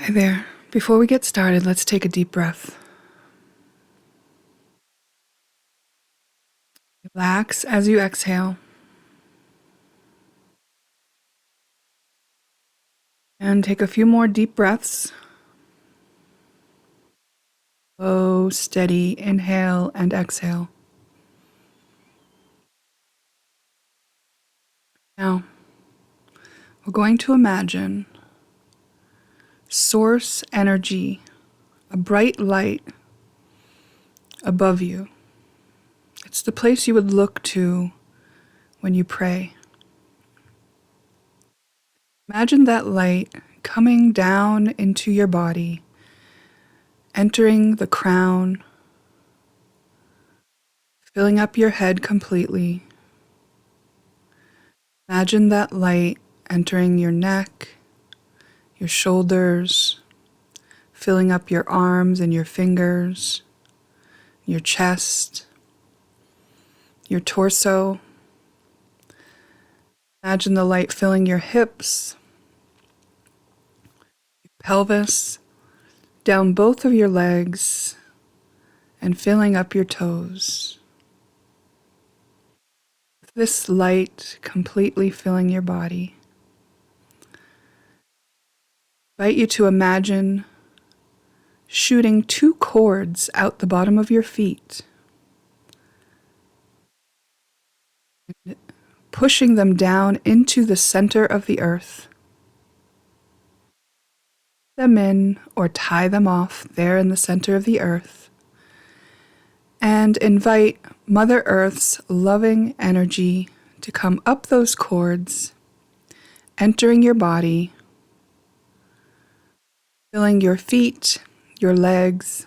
Hi there. Before we get started, let's take a deep breath. Relax as you exhale. And take a few more deep breaths. Slow, steady inhale and exhale. Now, we're going to imagine source energy, a bright light above you. It's the place you would look to when you pray. Imagine that light coming down into your body, entering the crown, filling up your head completely. Imagine that light entering your neck, your shoulders, filling up your arms and your fingers, your chest, your torso. Imagine the light filling your hips, your pelvis, down both of your legs, and filling up your toes. This light completely filling your body. I invite you to imagine shooting 2 cords out the bottom of your feet, and pushing them down into the center of the earth. Them in or tie them off there in the center of the earth, and invite Mother Earth's loving energy to come up those cords, entering your body, filling your feet, your legs,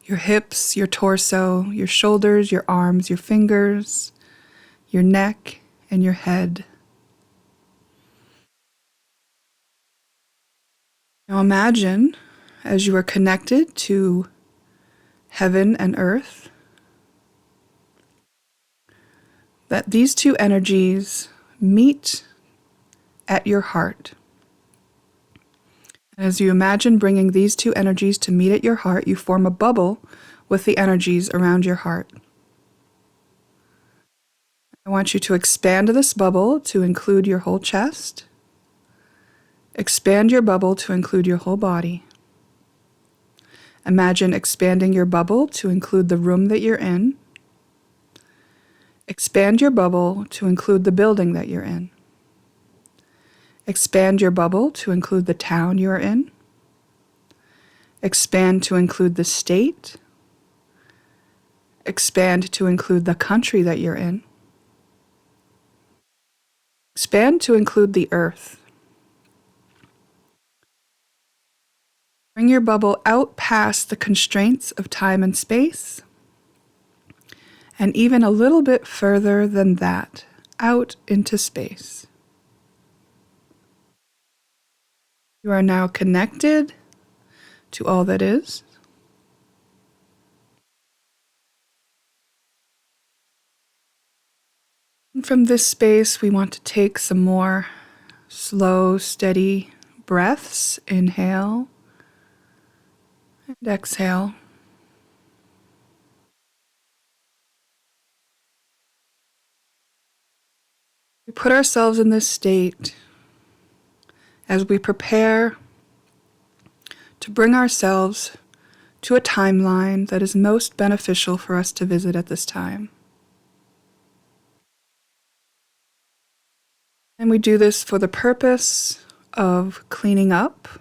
your hips, your torso, your shoulders, your arms, your fingers, your neck, and your head. Now imagine, as you are connected to heaven and earth, that these 2 energies meet at your heart. As you imagine bringing these 2 energies to meet at your heart, you form a bubble with the energies around your heart. I want you to expand this bubble to include your whole chest. Expand your bubble to include your whole body. Imagine expanding your bubble to include the room that you're in. Expand your bubble to include the building that you're in. Expand your bubble to include the town you are in. Expand to include the state. Expand to include the country that you're in. Expand to include the earth. Bring your bubble out past the constraints of time and space, and even a little bit further than that, out into space. You are now connected to all that is. And from this space, we want to take some more slow, steady breaths. Inhale and exhale. We put ourselves in this state as we prepare to bring ourselves to a timeline that is most beneficial for us to visit at this time. And we do this for the purpose of cleaning up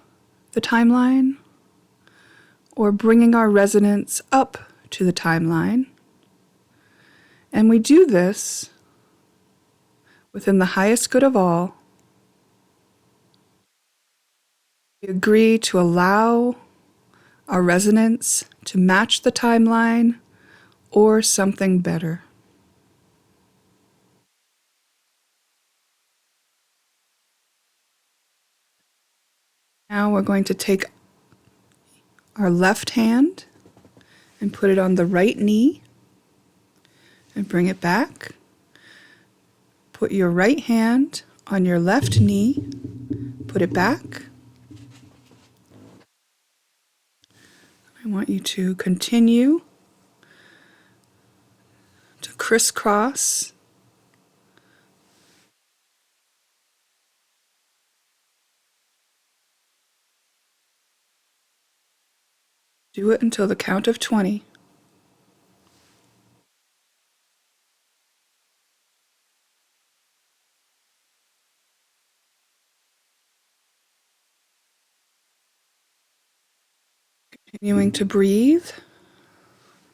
the timeline or bringing our resonance up to the timeline. And we do this within the highest good of all. We agree to allow our resonance to match the timeline or something better. Now we're going to take our left hand and put it on the right knee and bring it back. Put your right hand on your left knee, put it back. I want you to continue to crisscross do it until the count of 20. Continuing to breathe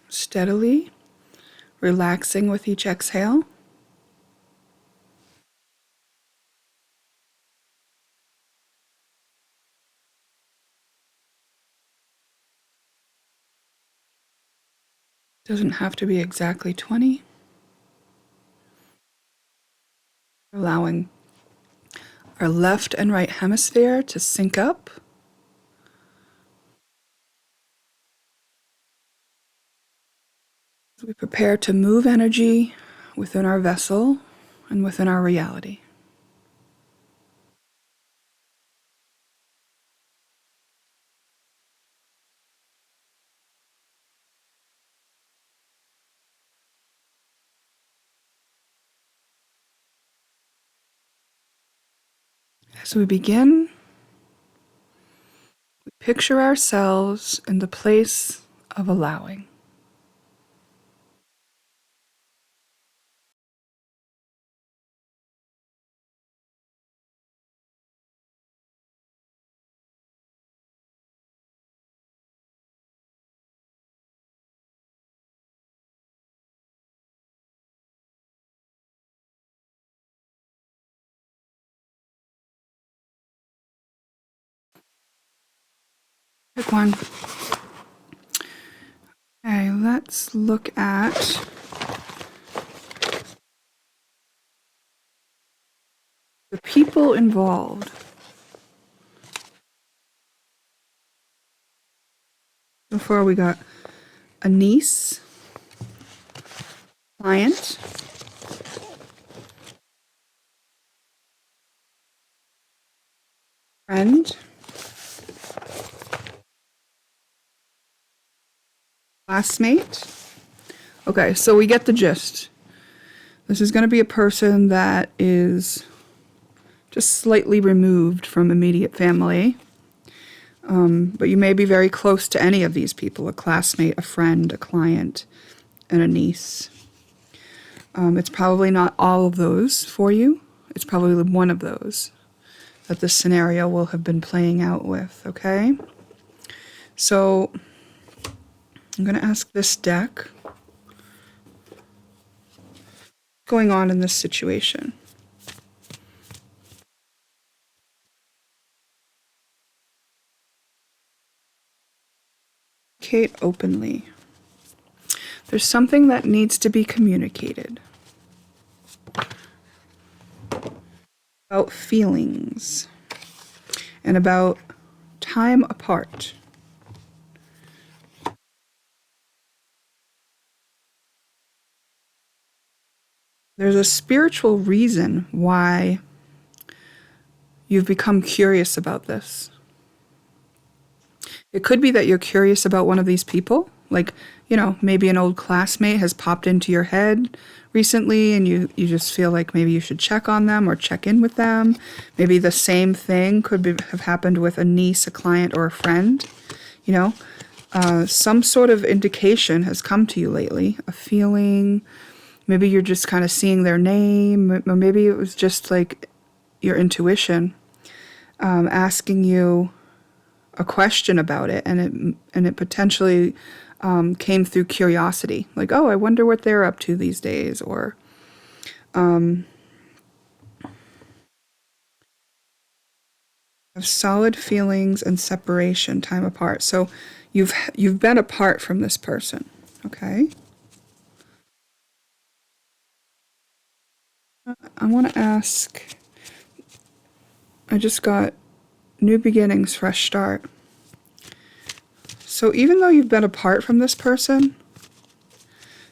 steadily, relaxing with each exhale. Doesn't have to be exactly 20. Allowing our left and right hemisphere to sync up. As we prepare to move energy within our vessel and within our reality. As we begin, we picture ourselves in the place of allowing. Pick one. Okay, let's look at the people involved. So far we got a niece, client, friend, classmate. Okay, so we get the gist. This is going to be a person that is just slightly removed from immediate family. But you may be very close to any of these people, a classmate, a friend, a client, and a niece. It's probably not all of those for you. It's probably one of those that this scenario will have been playing out with, okay? So I'm going to ask this deck what's going on in this situation. Communicate openly. There's something that needs to be communicated about feelings and about time apart. There's a spiritual reason why you've become curious about this. It could be that you're curious about one of these people. Like, maybe an old classmate has popped into your head recently and you just feel like maybe you should check on them or check in with them. Maybe the same thing have happened with a niece, a client, or a friend. Some sort of indication has come to you lately, a feeling. Maybe you're just kind of seeing their name, or maybe it was just like your intuition asking you a question about it, and it potentially came through curiosity, like, oh, I wonder what they're up to these days, or have solid feelings and separation, time apart. So you've been apart from this person, okay? I want to ask, I just got new beginnings, fresh start. So even though you've been apart from this person,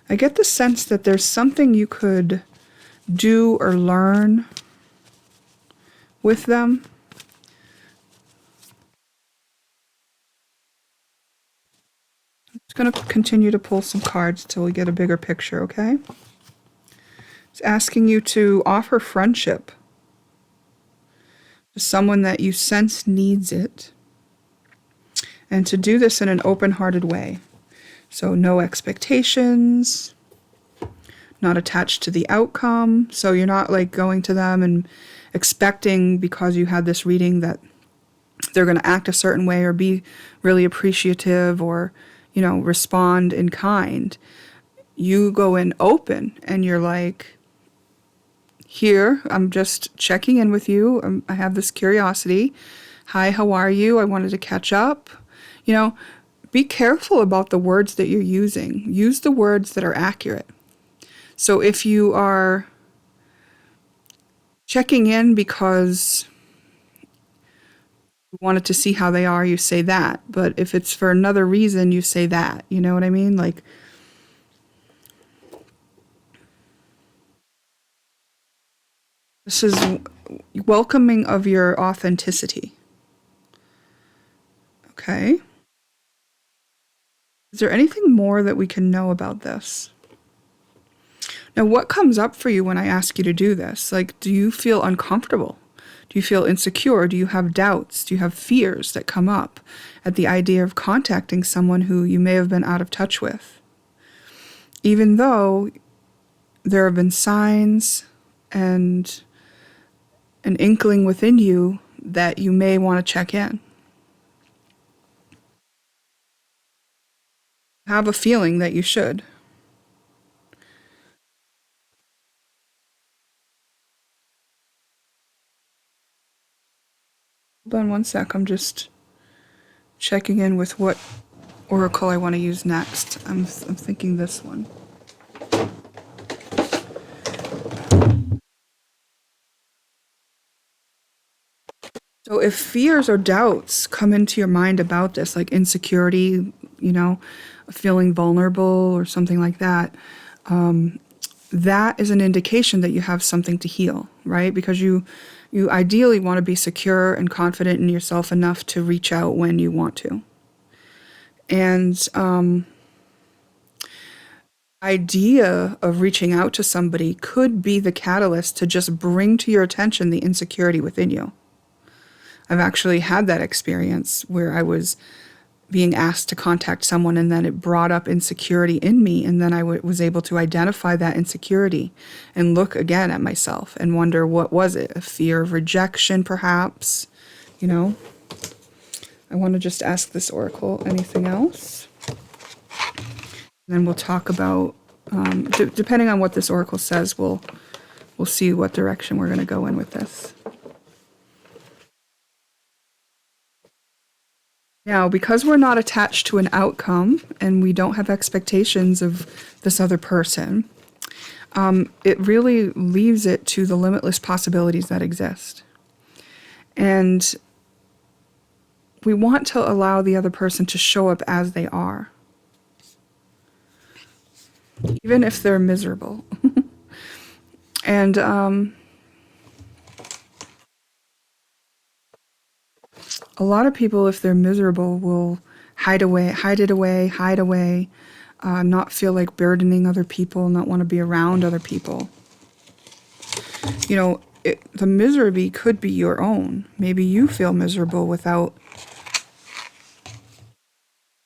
I get the sense that there's something you could do or learn with them. going to continue to pull some cards till we get a bigger picture, okay? It's asking you to offer friendship to someone that you sense needs it, and to do this in an open-hearted way. So no expectations, not attached to the outcome. So you're not like going to them and expecting, because you had this reading, that they're going to act a certain way or be really appreciative or, you know, respond in kind. You go in open and you're like, here, I'm just checking in with you. I have this curiosity. Hi, how are you? I wanted to catch up. You know, be careful about the words that you're using. Use the words that are accurate. So if you are checking in because you wanted to see how they are, you say that. But if it's for another reason, you say that. You know what I mean? Like, this is welcoming of your authenticity. Okay. Is there anything more that we can know about this? Now, what comes up for you when I ask you to do this? Like, do you feel uncomfortable? Do you feel insecure? Do you have doubts? Do you have fears that come up at the idea of contacting someone who you may have been out of touch with? Even though there have been signs and an inkling within you that you may want to check in. Have a feeling that you should. Hold on one sec. I'm just checking in with what oracle I want to use next. I'm thinking this one. So if fears or doubts come into your mind about this, like insecurity, you know, feeling vulnerable or something like that, that is an indication that you have something to heal, right? Because you ideally want to be secure and confident in yourself enough to reach out when you want to. And idea of reaching out to somebody could be the catalyst to just bring to your attention the insecurity within you. I've actually had that experience where I was being asked to contact someone, and then it brought up insecurity in me, and then I was able to identify that insecurity and look again at myself and wonder, what was it? A fear of rejection, perhaps? You know? I want to just ask this oracle, anything else? And then we'll talk about, depending on what this oracle says, we'll see what direction we're going to go in with this. Now, because we're not attached to an outcome and we don't have expectations of this other person, it really leaves it to the limitless possibilities that exist. And we want to allow the other person to show up as they are, even if they're miserable. And a lot of people, if they're miserable, will hide it away, not feel like burdening other people, not want to be around other people. You know, the misery could be your own. Maybe you feel miserable without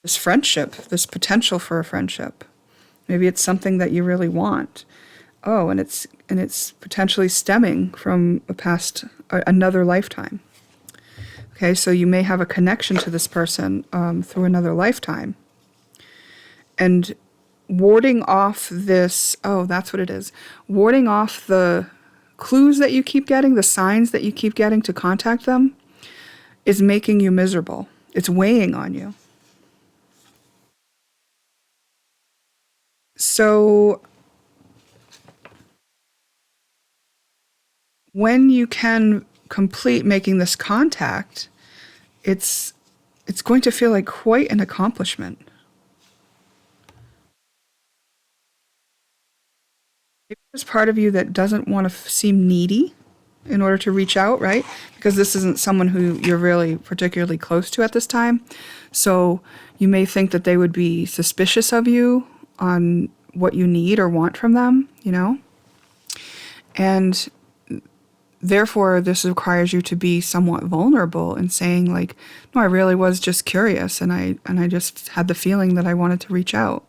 this friendship, this potential for a friendship. Maybe it's something that you really want. Oh, and it's potentially stemming from another lifetime. Okay, so you may have a connection to this person through another lifetime. And warding off this, that's what it is. Warding off the clues that you keep getting, the signs that you keep getting to contact them, is making you miserable. It's weighing on you. So when you can complete making this contact, it's going to feel like quite an accomplishment. Maybe there's part of you that doesn't want to seem needy, in order to reach out, right? Because this isn't someone who you're really particularly close to at this time. So you may think that they would be suspicious of you on what you need or want from them, And therefore, this requires you to be somewhat vulnerable in saying, like, no, I really was just curious, and I just had the feeling that I wanted to reach out,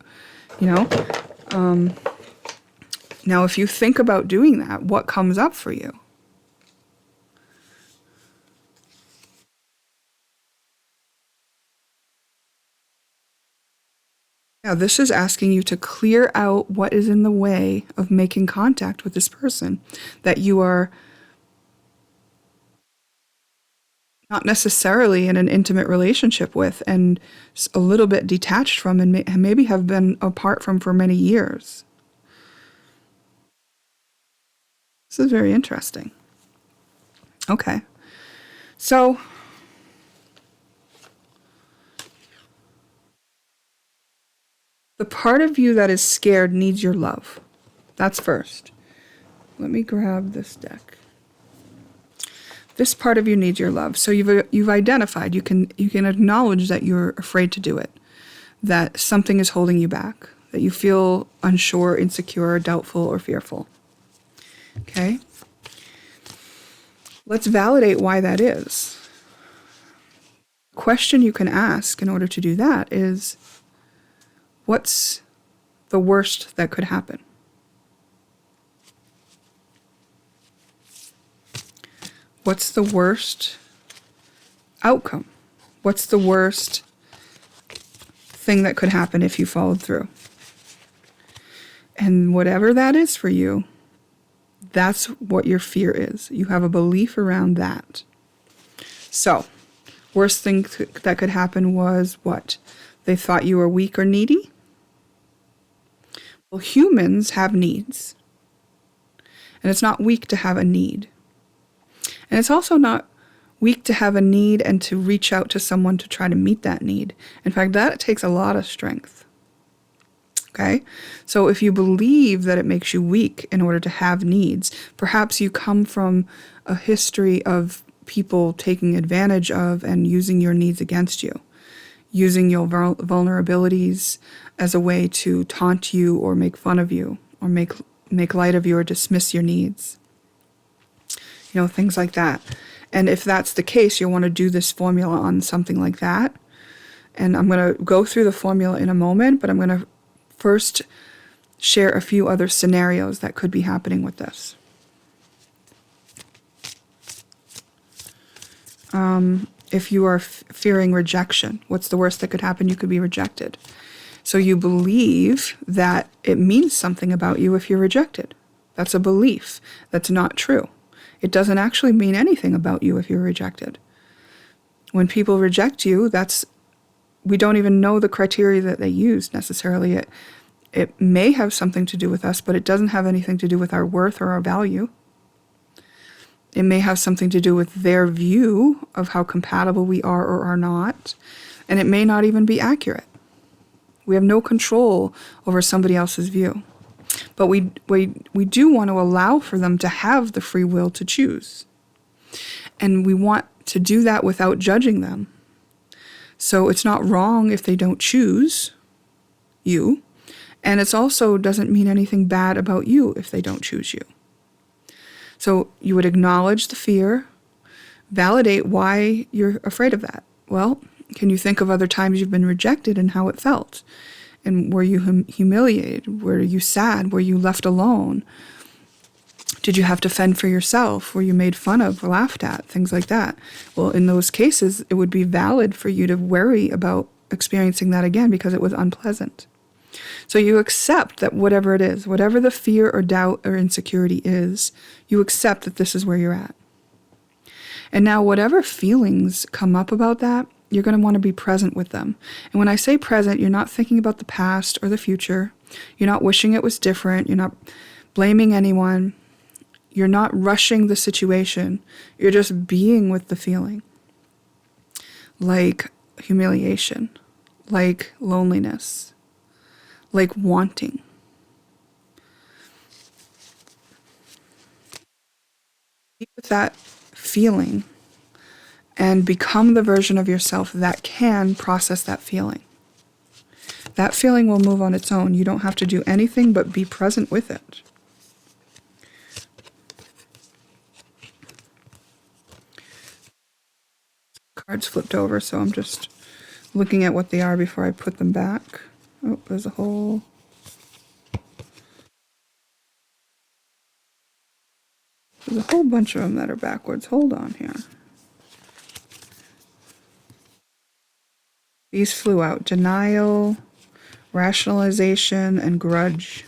Now, if you think about doing that, what comes up for you? Now, this is asking you to clear out what is in the way of making contact with this person that you are not necessarily in an intimate relationship with and a little bit detached from and maybe have been apart from for many years. This is very interesting. Okay. So, the part of you that is scared needs your love. That's first. Let me grab this deck. This part of you needs your love. So you've identified. You can acknowledge that you're afraid to do it, that something is holding you back, that you feel unsure, insecure, doubtful, or fearful. Okay? Let's validate why that is. The question you can ask in order to do that is, what's the worst that could happen? What's the worst outcome? What's the worst thing that could happen if you followed through? And whatever that is for you, that's what your fear is. You have a belief around that. So, worst thing that could happen was what? They thought you were weak or needy? Well, humans have needs. And it's not weak to have a need. And it's also not weak to have a need and to reach out to someone to try to meet that need. In fact, that takes a lot of strength. Okay? So if you believe that it makes you weak in order to have needs, perhaps you come from a history of people taking advantage of and using your needs against you, using your vulnerabilities as a way to taunt you or make fun of you or make light of you or dismiss your needs. Things like that. And if that's the case, you'll want to do this formula on something like that. And I'm going to go through the formula in a moment, but I'm going to first share a few other scenarios that could be happening with this. If you are fearing rejection, what's the worst that could happen? You could be rejected. So you believe that it means something about you if you're rejected. That's a belief. That's not true. It doesn't actually mean anything about you if you're rejected. When people reject you, we don't even know the criteria that they use necessarily. It may have something to do with us, but it doesn't have anything to do with our worth or our value. It may have something to do with their view of how compatible we are or are not, and it may not even be accurate. We have no control over somebody else's view. But we do want to allow for them to have the free will to choose. And we want to do that without judging them. So it's not wrong if they don't choose you. And it also doesn't mean anything bad about you if they don't choose you. So you would acknowledge the fear, validate why you're afraid of that. Well, can you think of other times you've been rejected and how it felt? And were you humiliated? Were you sad? Were you left alone? Did you have to fend for yourself? Were you made fun of or laughed at? Things like that. Well, in those cases, it would be valid for you to worry about experiencing that again because it was unpleasant. So you accept that whatever it is, whatever the fear or doubt or insecurity is, you accept that this is where you're at. And now whatever feelings come up about that, you're going to want to be present with them. And when I say present, you're not thinking about the past or the future. You're not wishing it was different. You're not blaming anyone. You're not rushing the situation. You're just being with the feeling. Like humiliation, like loneliness, like wanting. Be with that feeling and become the version of yourself that can process that feeling. That feeling will move on its own. You don't have to do anything but be present with it. Cards flipped over, so I'm just looking at what they are before I put them back. Oh, there's a whole bunch of them that are backwards. Hold on here. These flew out. Denial, rationalization, and grudge.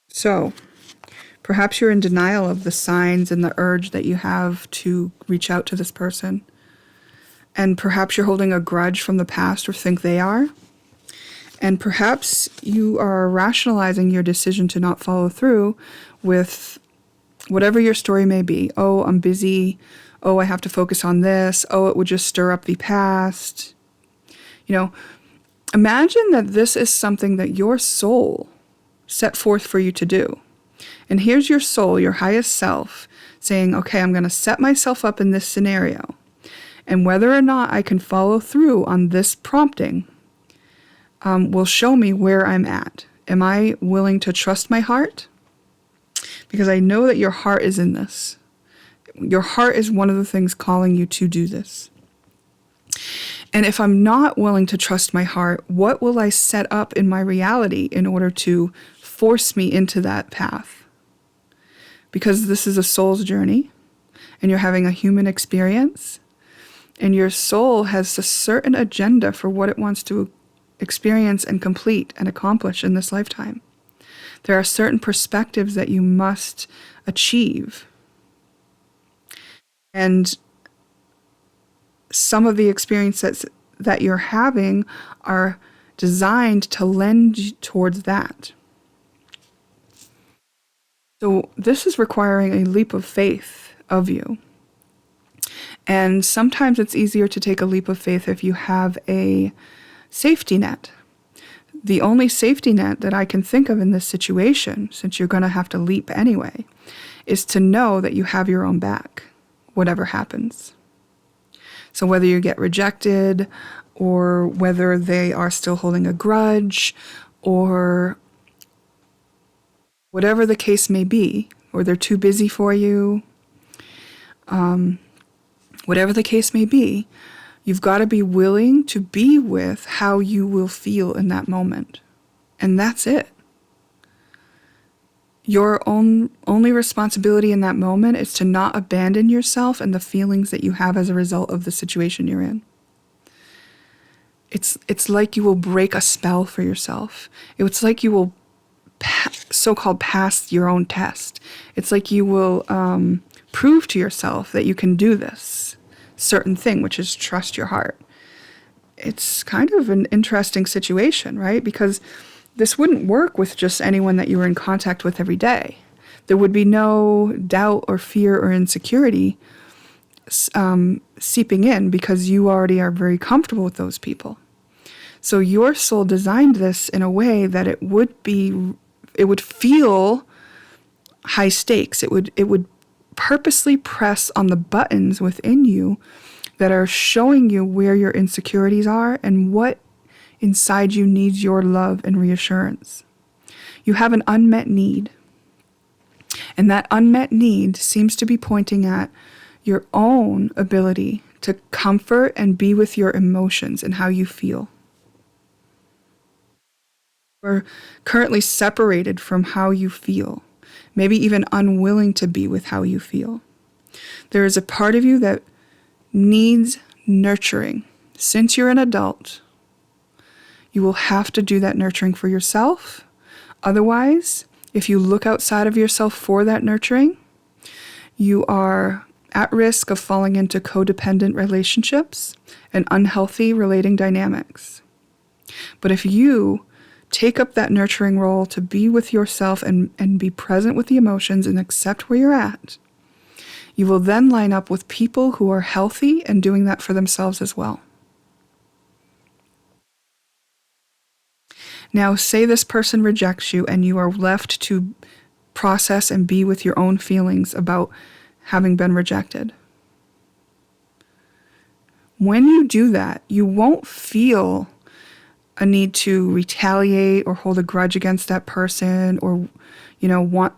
So, perhaps you're in denial of the signs and the urge that you have to reach out to this person. And perhaps you're holding a grudge from the past or think they are. And perhaps you are rationalizing your decision to not follow through with whatever your story may be. Oh, I'm busy. Oh, I have to focus on this. Oh, it would just stir up the past. Imagine that this is something that your soul set forth for you to do. And here's your soul, your highest self, saying, okay, I'm going to set myself up in this scenario. And whether or not I can follow through on this prompting will show me where I'm at. Am I willing to trust my heart? Because I know that your heart is in this. Your heart is one of the things calling you to do this. And if I'm not willing to trust my heart, what will I set up in my reality in order to force me into that path? Because this is a soul's journey, and you're having a human experience, and your soul has a certain agenda for what it wants to experience and complete and accomplish in this lifetime. There are certain perspectives that you must achieve. And some of the experiences that you're having are designed to lend towards that. So this is requiring a leap of faith of you. And sometimes it's easier to take a leap of faith if you have a safety net. The only safety net that I can think of in this situation, since you're going to have to leap anyway, is to know that you have your own back, whatever happens. So whether you get rejected, or whether they are still holding a grudge, or whatever the case may be, or they're too busy for you, whatever the case may be, you've got to be willing to be with how you will feel in that moment. And that's it. Your only responsibility in that moment is to not abandon yourself and the feelings that you have as a result of the situation you're in. It's like you will break a spell for yourself. It's like you will so-called pass your own test. It's like you will prove to yourself that you can do this certain thing, which is trust your heart. It's kind of an interesting situation, right? Because this wouldn't work with just anyone that you were in contact with every day. There would be no doubt or fear or insecurity seeping in because you already are very comfortable with those people. So your soul designed this in a way that it would feel high stakes. It would purposely press on the buttons within you that are showing you where your insecurities are and what inside you needs your love and reassurance. You have an unmet need. And that unmet need seems to be pointing at your own ability to comfort and be with your emotions and how you feel. You're currently separated from how you feel, maybe even unwilling to be with how you feel. There is a part of you that needs nurturing. Since you're an adult, you will have to do that nurturing for yourself. Otherwise, if you look outside of yourself for that nurturing, you are at risk of falling into codependent relationships and unhealthy relating dynamics. But if you take up that nurturing role to be with yourself and be present with the emotions and accept where you're at, you will then line up with people who are healthy and doing that for themselves as well. Now, say this person rejects you and you are left to process and be with your own feelings about having been rejected. When you do that, you won't feel a need to retaliate or hold a grudge against that person or, want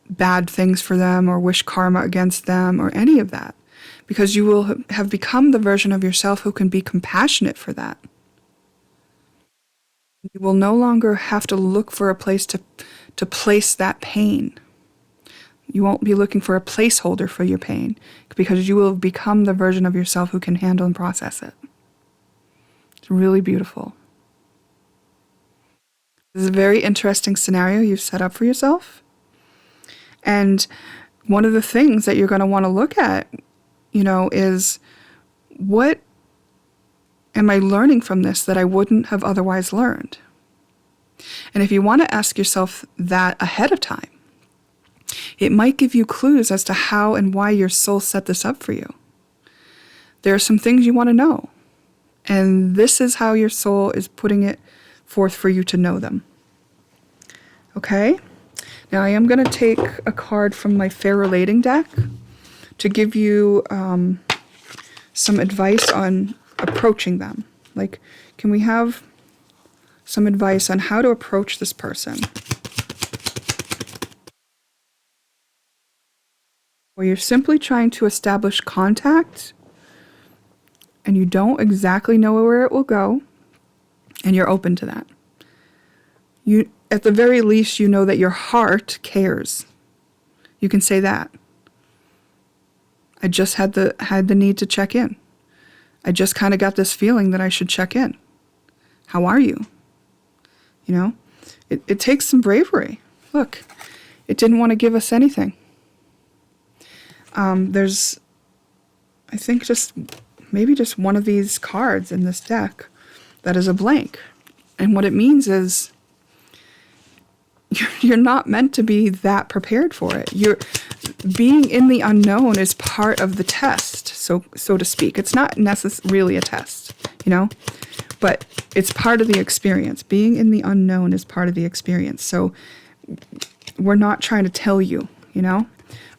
bad things for them or wish karma against them or any of that, because you will have become the version of yourself who can be compassionate for that. You will no longer have to look for a place to place that pain. You won't be looking for a placeholder for your pain because you will become the version of yourself who can handle and process it. It's really beautiful. This is a very interesting scenario you've set up for yourself. And one of the things that you're going to want to look at, is what am I learning from this that I wouldn't have otherwise learned? And if you want to ask yourself that ahead of time, it might give you clues as to how and why your soul set this up for you. There are some things you want to know, and this is how your soul is putting it forth for you to know them. Okay? Now I am going to take a card from my Fair Relating deck to give you some advice on approaching them. Like, can we have some advice on how to approach this person? Where you're simply trying to establish contact and you don't exactly know where it will go, and you're open to that. You, at the very least, you know that your heart cares. You can say that. I just had the need to check in. I just kind of got this feeling that I should check in. How are you? It takes some bravery. Look, it didn't want to give us anything. There's, I think, maybe just one of these cards in this deck that is a blank. And what it means is you're not meant to be that prepared for it. Being in the unknown is part of the test, so to speak. It's not really a test, but it's part of the experience. Being in the unknown is part of the experience. So we're not trying to tell you,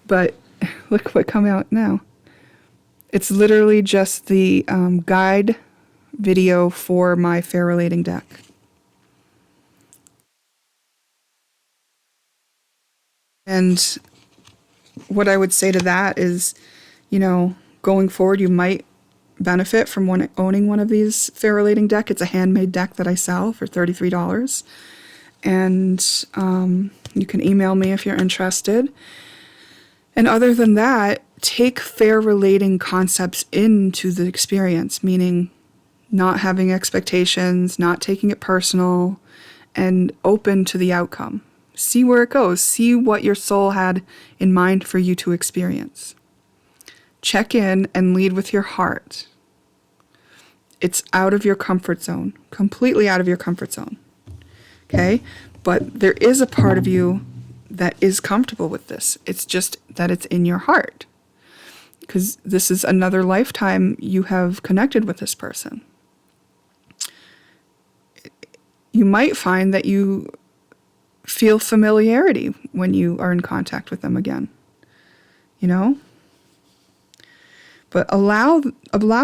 but look what come out now. It's literally just the guide video for my Fair Relating deck. And what I would say to that is, going forward, you might benefit from owning one of these Fair Relating deck. It's a handmade deck that I sell for $33. And you can email me if you're interested. And other than that, take fair relating concepts into the experience, meaning not having expectations, not taking it personal, and open to the outcome. See where it goes. See what your soul had in mind for you to experience. Check in and lead with your heart. It's out of your comfort zone, completely out of your comfort zone. Okay? But there is a part of you that is comfortable with this. It's just that it's in your heart. Because this is another lifetime you have connected with this person. You might find that you feel familiarity when you are in contact with them again. But allow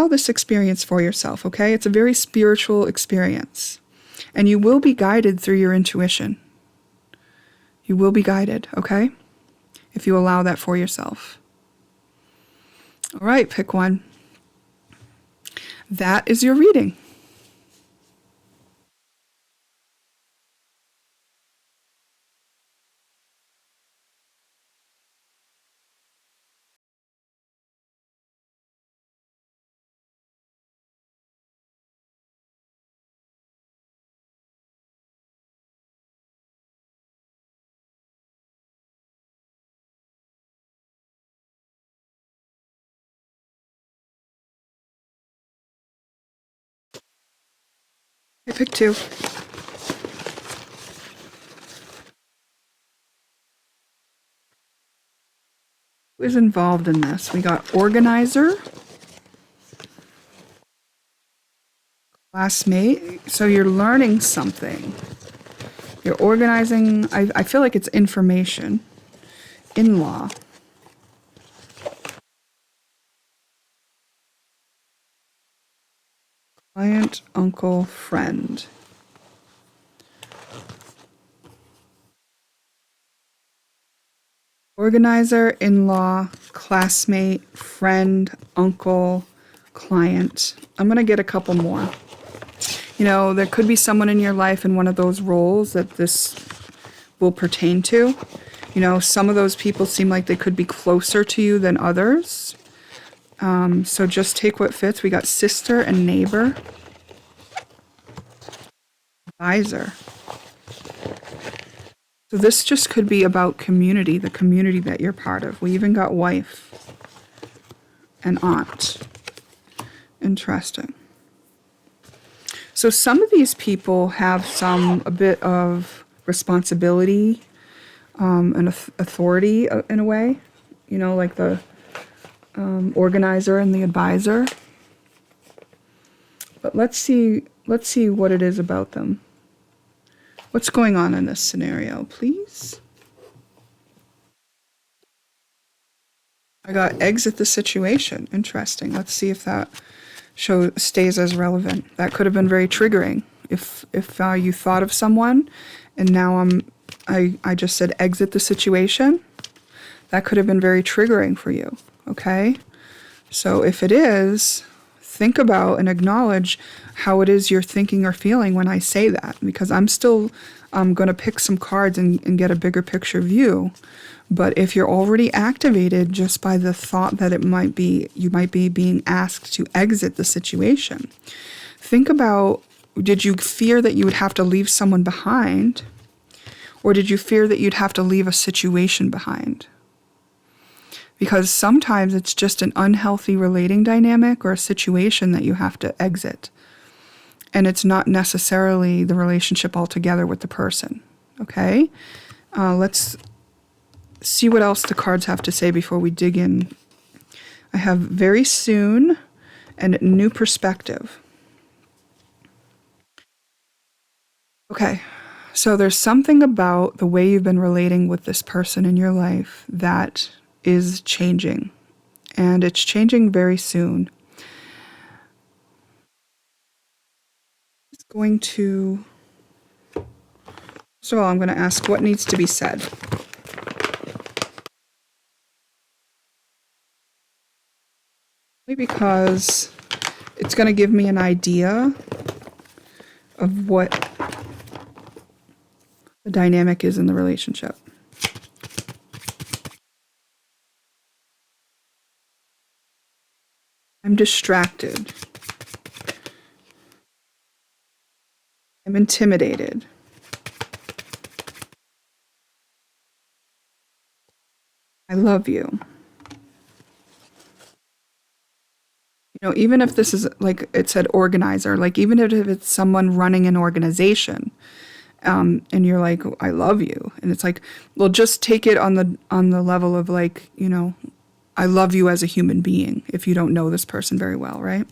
this experience for yourself, okay? It's a very spiritual experience. And you will be guided through your intuition. You will be guided, okay? If you allow that for yourself. All right, pick one. That is your reading. I picked two. Who is involved in this? We got organizer, classmate. So you're learning something. You're organizing. I feel like it's information. In-law. Client, uncle, friend. Organizer, in-law, classmate, friend, uncle, client. I'm going to get a couple more. You know, there could be someone in your life in one of those roles that this will pertain to. You know, some of those people seem like they could be closer to you than others. So just take what fits. We got sister and neighbor. Advisor. So this just could be about community, the community that you're part of. We even got wife and aunt. Interesting. So some of these people have a bit of responsibility and authority in a way, you know, like the organizer and the advisor. But let's see what it is about them. What's going on in this scenario, please? I got exit the situation. Interesting. Let's see if that stays as relevant. That could have been very triggering if you thought of someone and now I just said exit the situation. That could have been very triggering for you, okay? So if it is, think about and acknowledge how it is you're thinking or feeling when I say that, because I'm still going to pick some cards and get a bigger picture view. But if you're already activated just by the thought that you might be being asked to exit the situation, think about, did you fear that you would have to leave someone behind? Or did you fear that you'd have to leave a situation behind? Because sometimes it's just an unhealthy relating dynamic or a situation that you have to exit. And it's not necessarily the relationship altogether with the person. Okay? Let's see what else the cards have to say before we dig in. I have very soon and new perspective. Okay. So there's something about the way you've been relating with this person in your life that is changing. And it's changing very soon. It's going to... First of all, I'm going to ask what needs to be said. Because it's going to give me an idea of what the dynamic is in the relationship. I'm distracted. I'm intimidated. I love you. You know, even if this is, like it said, organizer, like even if it's someone running an organization, and you're like, I love you. And it's like, well, just take it on the level of like, you know, I love you as a human being if you don't know this person very well, right?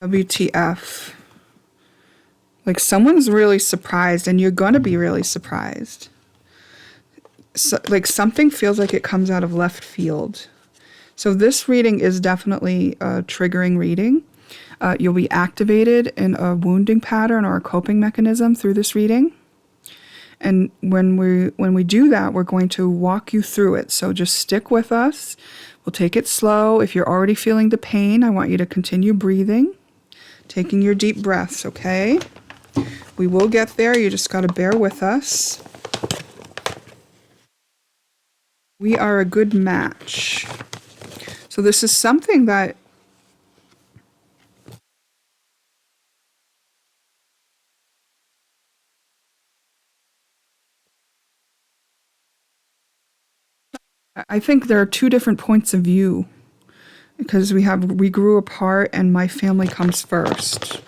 WTF. Like someone's really surprised and you're going to be really surprised. So, like something feels like it comes out of left field. So this reading is definitely a triggering reading. You'll be activated in a wounding pattern or a coping mechanism through this reading. And when we do that, we're going to walk you through it. So just stick with us. We'll take it slow. If you're already feeling the pain, I want you to continue breathing, taking your deep breaths, okay? We will get there. You just got to bear with us. We are a good match. So this is something that I think there are two different points of view because we grew apart and my family comes first.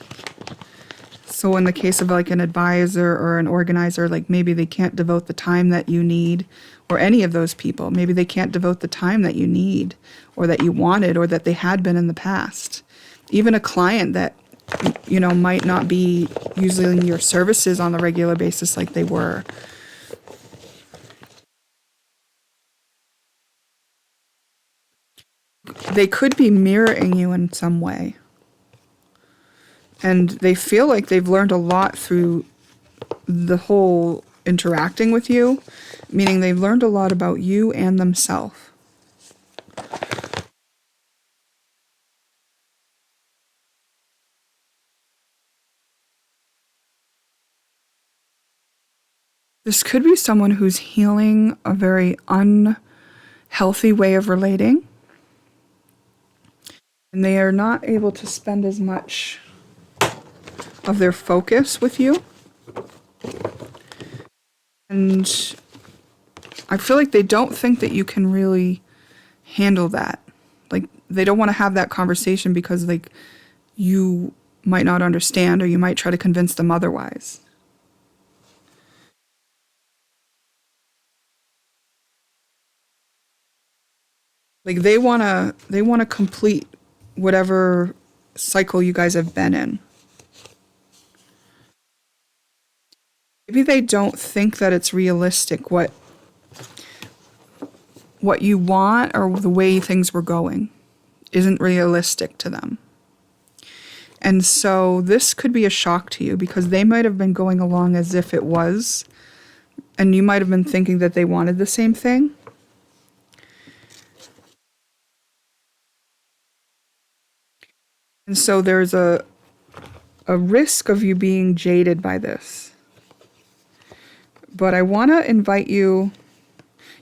So in the case of like an advisor or an organizer, like maybe they can't devote the time that you need, or any of those people, maybe they can't devote the time that you need or that you wanted or that they had been in the past. Even a client that might not be using your services on a regular basis like they were. They could be mirroring you in some way. And they feel like they've learned a lot through the whole interacting with you, meaning they've learned a lot about you and themselves. This could be someone who's healing a very unhealthy way of relating, and they are not able to spend as much of their focus with you. And I feel like they don't think that you can really handle that. Like, they don't want to have that conversation because, like, you might not understand, or you might try to convince them otherwise. Like, they want to complete whatever cycle you guys have been in. Maybe they don't think that it's realistic what you want, or the way things were going isn't realistic to them. And so this could be a shock to you, because they might have been going along as if it was, and you might have been thinking that they wanted the same thing. And so there's a risk of you being jaded by this. But I want to invite you,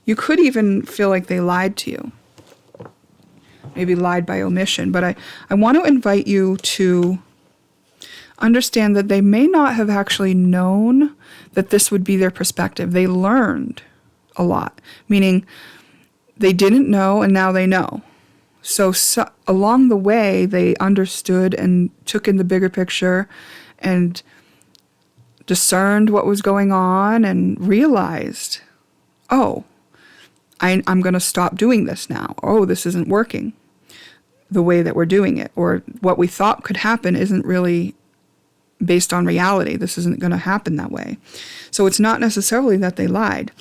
you could even feel like they lied to you. Maybe lied by omission. But I want to invite you to understand that they may not have actually known that this would be their perspective. They learned a lot, meaning they didn't know and now they know. So along the way, they understood and took in the bigger picture and discerned what was going on and realized, oh, I'm going to stop doing this now. Oh, this isn't working the way that we're doing it. Or what we thought could happen isn't really based on reality. This isn't going to happen that way. So it's not necessarily that they lied.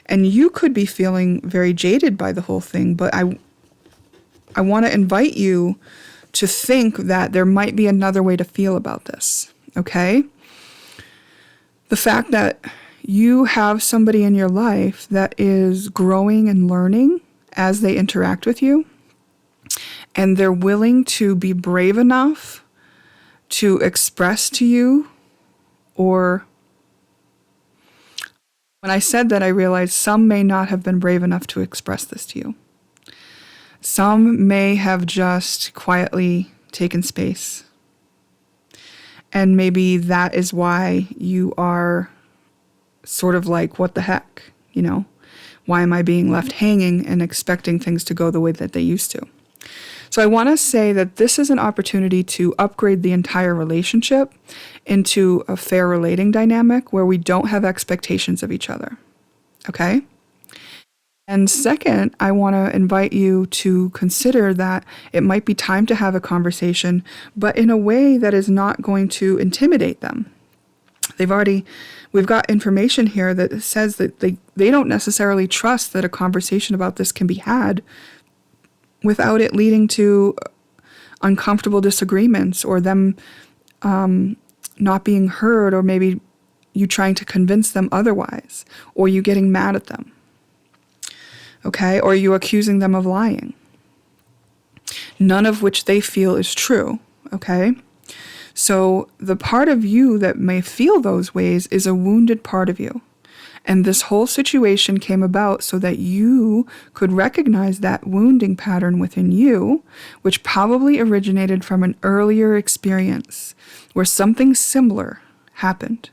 And you could be feeling very jaded by the whole thing, but I want to invite you to think that there might be another way to feel about this, okay? The fact that you have somebody in your life that is growing and learning as they interact with you, and they're willing to be brave enough to express to you, or when I said that, I realized some may not have been brave enough to express this to you. Some may have just quietly taken space. And maybe that is why you are sort of like, what the heck, Why am I being left hanging and expecting things to go the way that they used to? So I want to say that this is an opportunity to upgrade the entire relationship into a fair relating dynamic where we don't have expectations of each other. Okay? And second, I want to invite you to consider that it might be time to have a conversation, but in a way that is not going to intimidate them. We've got information here that says that they don't necessarily trust that a conversation about this can be had without it leading to uncomfortable disagreements, or them not being heard, or maybe you trying to convince them otherwise, or you getting mad at them. Okay, or you accusing them of lying. None of which they feel is true, okay? So the part of you that may feel those ways is a wounded part of you. And this whole situation came about so that you could recognize that wounding pattern within you, which probably originated from an earlier experience where something similar happened.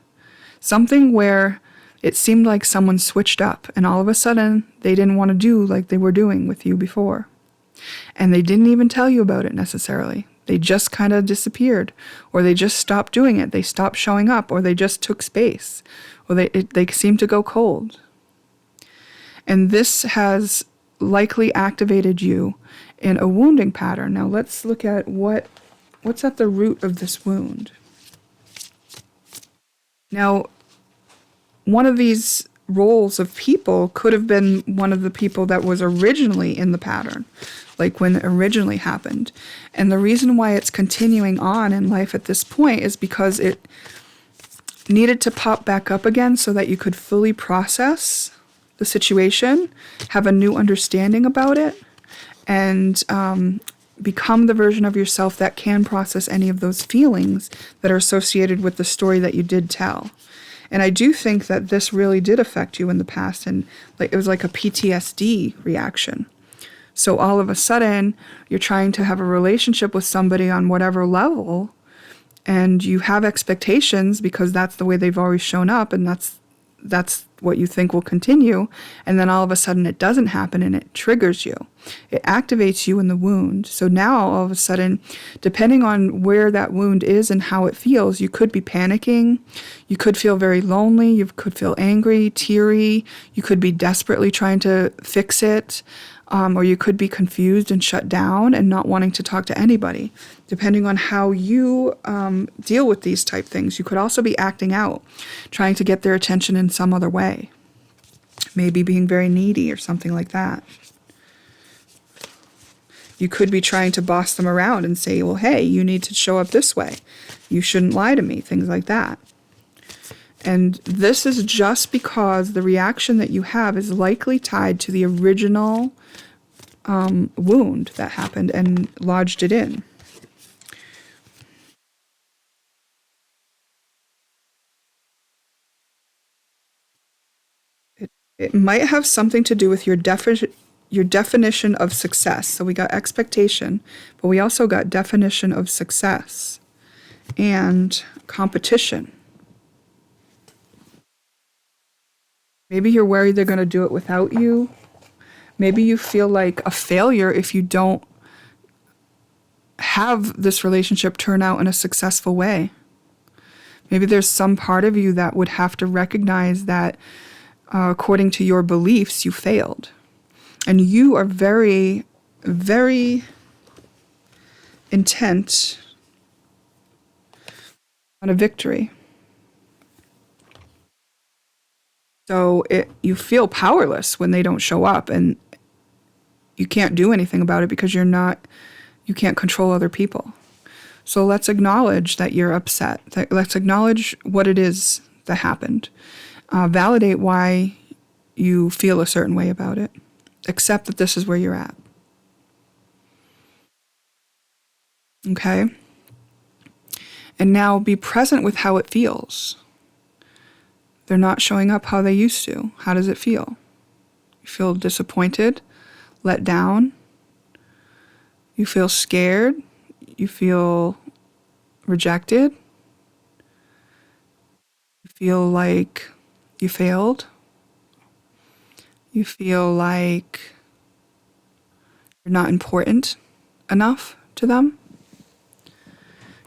Something where it seemed like someone switched up, and all of a sudden they didn't want to do like they were doing with you before. And they didn't even tell you about it necessarily. They just kind of disappeared, or they just stopped doing it. They stopped showing up, or they just took space, or they seemed to go cold. And this has likely activated you in a wounding pattern. Now let's look at what What's at the root of this wound? Now, one of these roles of people could have been one of the people that was originally in the pattern, like when it originally happened. And the reason why it's continuing on in life at this point is because it needed to pop back up again so that you could fully process the situation, have a new understanding about it, and become the version of yourself that can process any of those feelings that are associated with the story that you did tell. And I do think that this really did affect you in the past, and like it was like a PTSD reaction. So all of a sudden, you're trying to have a relationship with somebody on whatever level, and you have expectations because that's the way they've always shown up, and that's what you think will continue, and then all of a sudden it doesn't happen and it triggers you. It activates you in the wound. So now all of a sudden, depending on where that wound is and how it feels, you could be panicking, you could feel very lonely, you could feel angry, teary, you could be desperately trying to fix it, or you could be confused and shut down and not wanting to talk to anybody. Depending on how you deal with these type things, you could also be acting out, trying to get their attention in some other way. Maybe being very needy or something like that. You could be trying to boss them around and say, well, hey, you need to show up this way. You shouldn't lie to me, things like that. And this is just because the reaction that you have is likely tied to the original wound that happened and lodged it in. It might have something to do with your definition of success. So we got expectation, but we also got definition of success and competition. Maybe you're worried they're going to do it without you. Maybe you feel like a failure if you don't have this relationship turn out in a successful way. Maybe there's some part of you that would have to recognize that according to your beliefs, you failed. And you are very, very intent on a victory. So you feel powerless when they don't show up, and you can't do anything about it because you can't control other people. So let's acknowledge that you're upset. Let's acknowledge what it is that happened. Validate why you feel a certain way about it. Accept that this is where you're at. Okay? And now be present with how it feels. They're not showing up how they used to. How does it feel? You feel disappointed, let down. You feel scared. You feel rejected. You feel like you failed. You feel like you're not important enough to them.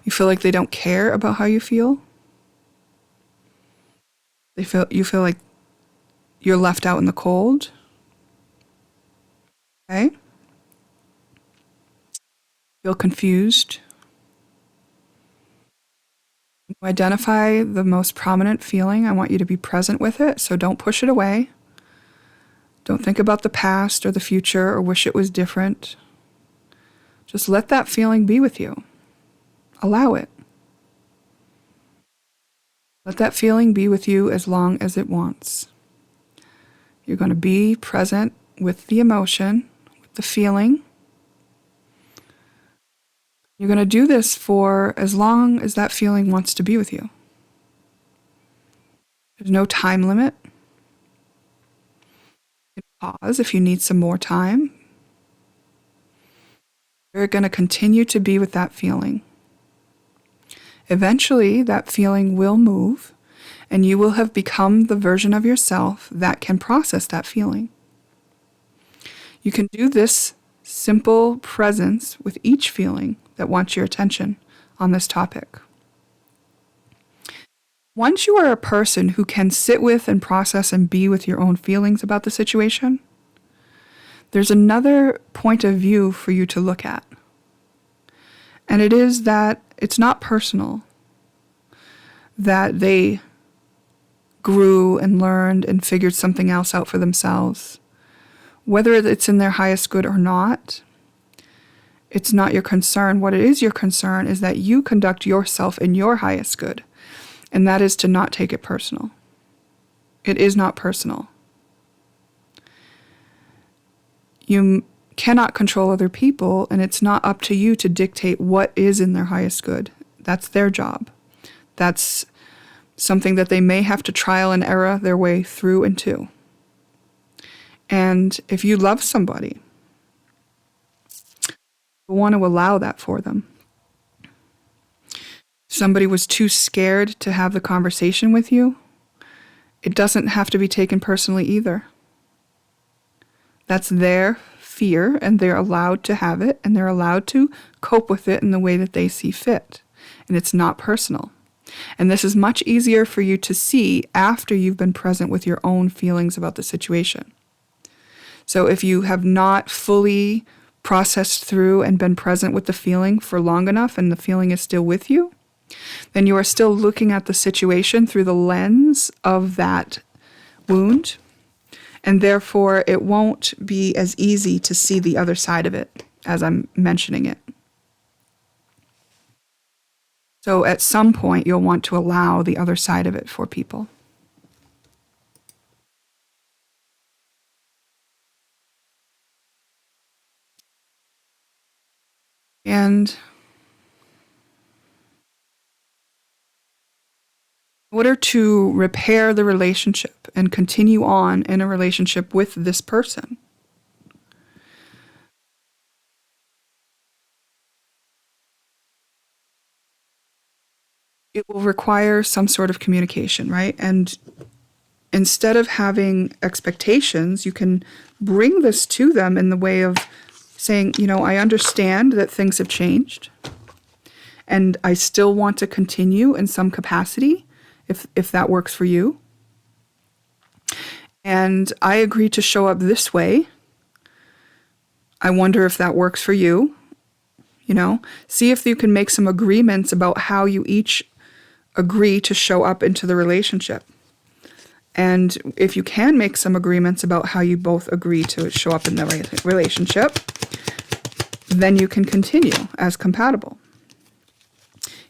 You feel like they don't care about how you feel. You feel like you're left out in the cold. Okay? Feel confused. Identify the most prominent feeling. I want you to be present with it, so don't push it away. Don't think about the past or the future or wish it was different. Just let that feeling be with you. Allow it. Let that feeling be with you as long as it wants. You're going to be present with the emotion, with the feeling. You're going to do this for as long as that feeling wants to be with you. There's no time limit. You can pause if you need some more time. You're going to continue to be with that feeling. Eventually, that feeling will move, and you will have become the version of yourself that can process that feeling. You can do this simple presence with each feeling that wants your attention on this topic. Once you are a person who can sit with and process and be with your own feelings about the situation, there's another point of view for you to look at. And it is that it's not personal, that they grew and learned and figured something else out for themselves. Whether it's in their highest good or not, it's not your concern. What it is your concern is that you conduct yourself in your highest good, and that is to not take it personal. It is not personal. You cannot control other people, and it's not up to you to dictate what is in their highest good. That's their job. That's something that they may have to trial and error their way through and to. And if you love somebody, you want to allow that for them. Somebody was too scared to have the conversation with you, it doesn't have to be taken personally either. That's their fear, and they're allowed to have it, and they're allowed to cope with it in the way that they see fit. And it's not personal. And this is much easier for you to see after you've been present with your own feelings about the situation. So if you have not fully processed through and been present with the feeling for long enough, and the feeling is still with you, then you are still looking at the situation through the lens of that wound, and therefore it won't be as easy to see the other side of it as I'm mentioning it. So at some point you'll want to allow the other side of it for people. And in order to repair the relationship and continue on in a relationship with this person, it will require some sort of communication, right? And instead of having expectations, you can bring this to them in the way of saying, I understand that things have changed, and I still want to continue in some capacity, if that works for you. And I agree to show up this way. I wonder if that works for you. See if you can make some agreements about how you each agree to show up into the relationship. And if you can make some agreements about how you both agree to show up in the relationship, then you can continue as compatible.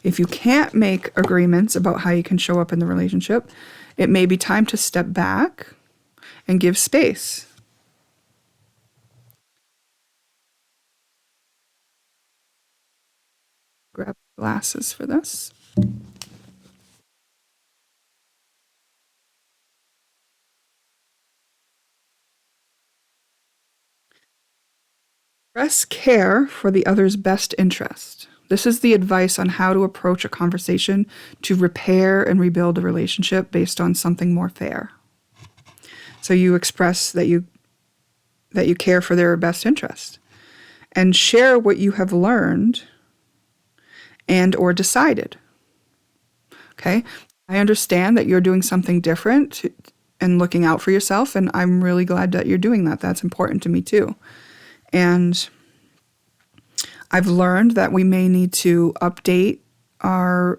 If you can't make agreements about how you can show up in the relationship, it may be time to step back and give space. Grab glasses for this. Express care for the other's best interest. This is the advice on how to approach a conversation to repair and rebuild a relationship based on something more fair. So you express that you care for their best interest, and share what you have learned and or decided. Okay? I understand that you're doing something different and looking out for yourself, and I'm really glad that you're doing that. That's important to me too. And I've learned that we may need to update our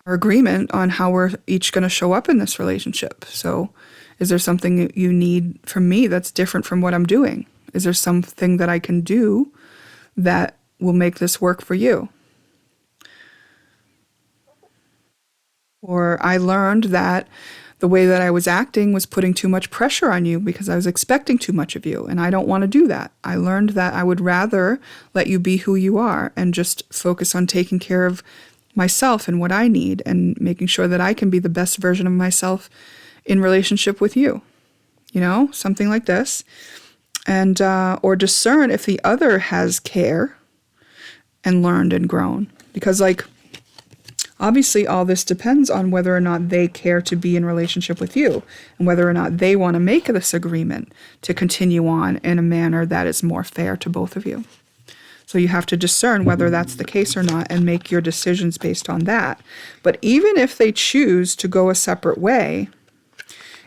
agreement on how we're each going to show up in this relationship. So is there something you need from me that's different from what I'm doing? Is there something that I can do that will make this work for you? Or I learned that the way that I was acting was putting too much pressure on you because I was expecting too much of you, and I don't want to do that. I learned that I would rather let you be who you are and just focus on taking care of myself and what I need and making sure that I can be the best version of myself in relationship with you. Something like this. And or discern if the other has care and learned and grown. Because obviously, all this depends on whether or not they care to be in relationship with you and whether or not they want to make this agreement to continue on in a manner that is more fair to both of you. So you have to discern whether that's the case or not and make your decisions based on that. But even if they choose to go a separate way,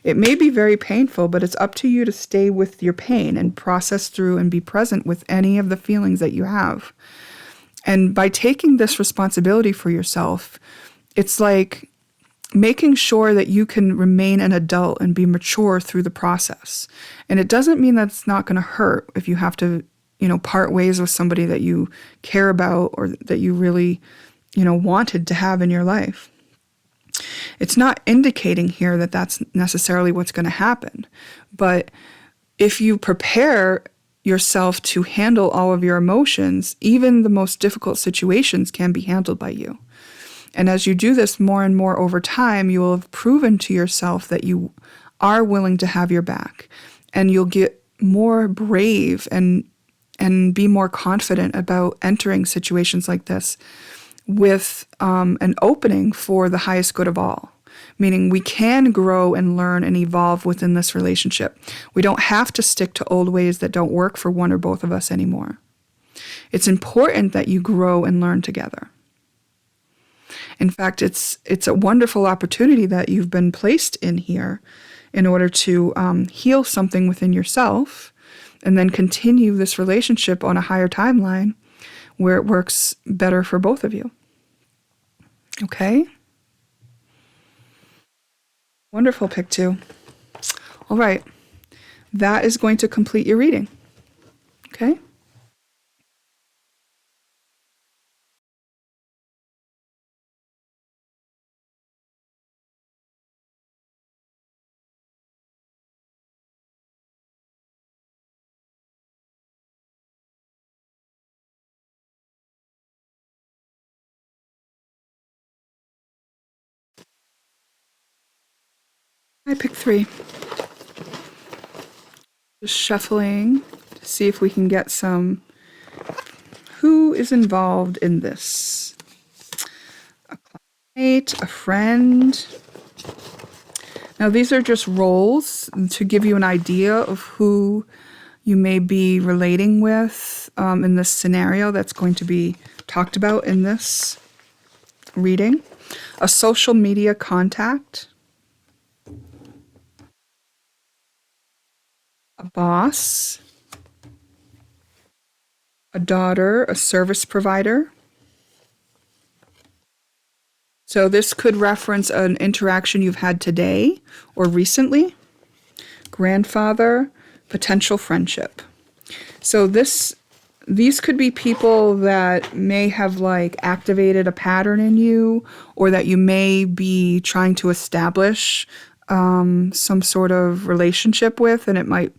it may be very painful, but it's up to you to stay with your pain and process through and be present with any of the feelings that you have. And by taking this responsibility for yourself, it's like making sure that you can remain an adult and be mature through the process. And it doesn't mean that it's not going to hurt if you have to, part ways with somebody that you care about or that you really, wanted to have in your life. It's not indicating here that that's necessarily what's going to happen. But if you prepare yourself to handle all of your emotions, even the most difficult situations can be handled by you. And as you do this more and more over time, you will have proven to yourself that you are willing to have your back. And you'll get more brave and be more confident about entering situations like this with an opening for the highest good of all. Meaning we can grow and learn and evolve within this relationship. We don't have to stick to old ways that don't work for one or both of us anymore. It's important that you grow and learn together. In fact, it's a wonderful opportunity that you've been placed in here in order to heal something within yourself and then continue this relationship on a higher timeline where it works better for both of you. Okay? Wonderful, pick 2. All right. That is going to complete your reading. Okay? I pick 3. Just shuffling to see if we can get some. Who is involved in this? A classmate, a friend. Now, these are just roles to give you an idea of who you may be relating with in this scenario that's going to be talked about in this reading. A social media contact. A boss. A daughter, a service provider. So this could reference an interaction you've had today or recently. Grandfather, potential friendship. So these could be people that may have activated a pattern in you, or that you may be trying to establish some sort of relationship with, and it might